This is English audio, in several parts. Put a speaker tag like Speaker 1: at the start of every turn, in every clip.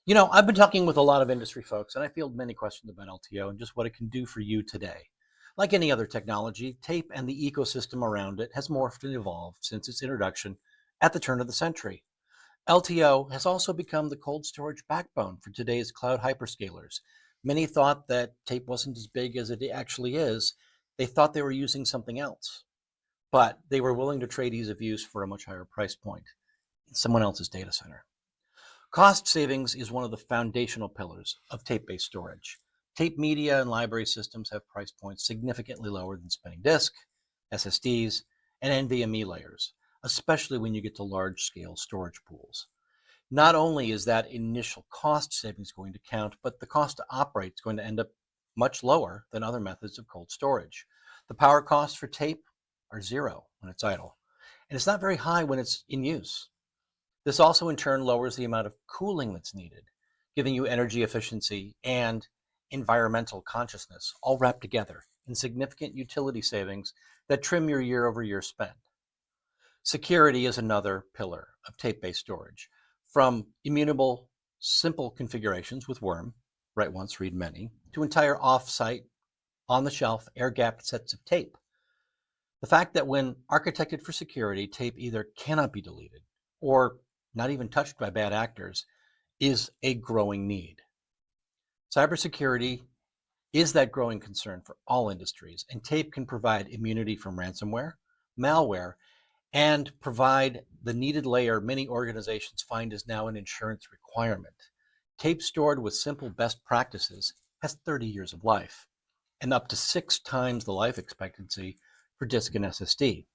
Speaker 1: I've been talking with a lot of industry folks, and I field many questions about LTO and just what it can do for you today. Like any other technology, tape and the ecosystem around it has morphed and evolved since its introduction at the turn of the century. LTO has also become the cold storage backbone for today's cloud hyperscalers. Many thought that tape wasn't as big as it actually is. They thought they were using something else, but they were willing to trade ease of use for a much higher price point in someone else's data center. Cost savings is one of the foundational pillars of tape-based storage. Tape media and library systems have price points significantly lower than spinning disk, SSDs, and NVMe layers, especially when you get to large-scale storage pools. Not only is that initial cost savings going to count, but the cost to operate is going to end up much lower than other methods of cold storage. The power costs for tape are zero when it's idle, and it's not very high when it's in use. This also in turn lowers the amount of cooling that's needed, giving you energy efficiency and environmental consciousness all wrapped together in significant utility savings that trim your year-over-year spend. Security is another pillar of tape-based storage. From immutable, simple configurations with worm, write once, read many, to entire off-site, on-the-shelf, air-gapped sets of tape. The fact that when architected for security, tape either cannot be deleted or not even touched by bad actors is a growing need. Cybersecurity is that growing concern for all industries, and tape can provide immunity from ransomware, malware, and provide the needed layer many organizations find is now an insurance requirement. Tape stored with simple best practices has 30 years of life and up to 6 times the life expectancy for disk and SSD.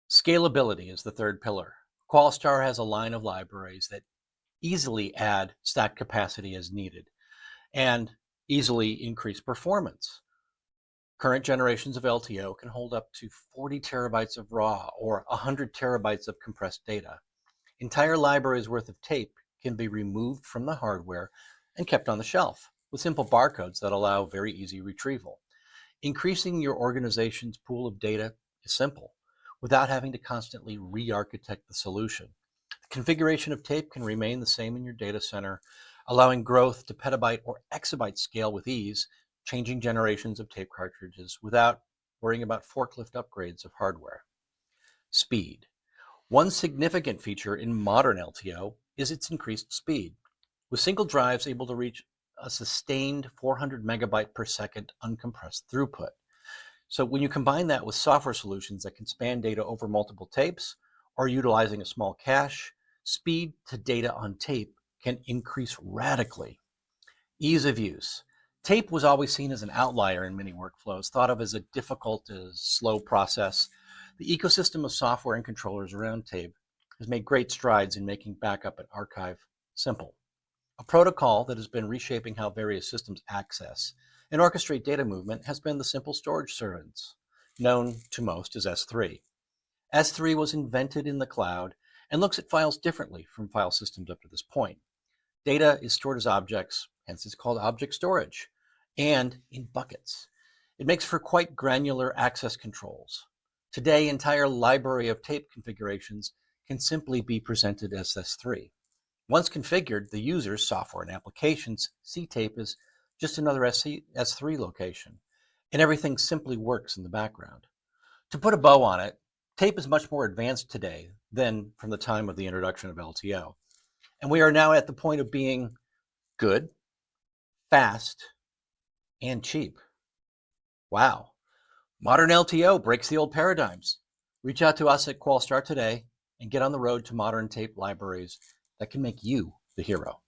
Speaker 1: Scalability is the third pillar. Qualstar has a line of libraries that easily add stack capacity as needed and easily increase performance. Current generations of LTO can hold up to 40 terabytes of raw or 100 terabytes of compressed data. Entire libraries worth of tape can be removed from the hardware and kept on the shelf with simple barcodes that allow very easy retrieval. Increasing your organization's pool of data is simple without having to constantly re-architect the solution. The configuration of tape can remain the same in your data center, allowing growth to petabyte or exabyte scale with ease, changing generations of tape cartridges without worrying about forklift upgrades of hardware. Speed. One significant feature in modern LTO is its increased speed, with single drives able to reach a sustained 400 megabyte per second uncompressed throughput. So when you combine that with software solutions that can span data over multiple tapes or utilizing a small cache, speed to data on tape can increase radically. Ease of use. Tape was always seen as an outlier in many workflows, thought of as a difficult, slow process. The ecosystem of software and controllers around tape has made great strides in making backup and archive simple. A protocol that has been reshaping how various systems access and orchestrate data movement has been the simple storage service, known to most as S3. S3 was invented in the cloud and looks at files differently from file systems up to this point. Data is stored as objects, hence it's called object storage, and in buckets. It makes for quite granular access controls. Today, entire library of tape configurations can simply be presented as S3. Once configured, the user's software and applications see tape as just another S3 location, and everything simply works in the background. To put a bow on it, tape is much more advanced today than from the time of the introduction of LTO. And we are now at the point of being good, fast, and cheap. Wow. Modern LTO breaks the old paradigms. Reach out to us at Qualstar today and get on the road to modern tape libraries that can make you the hero.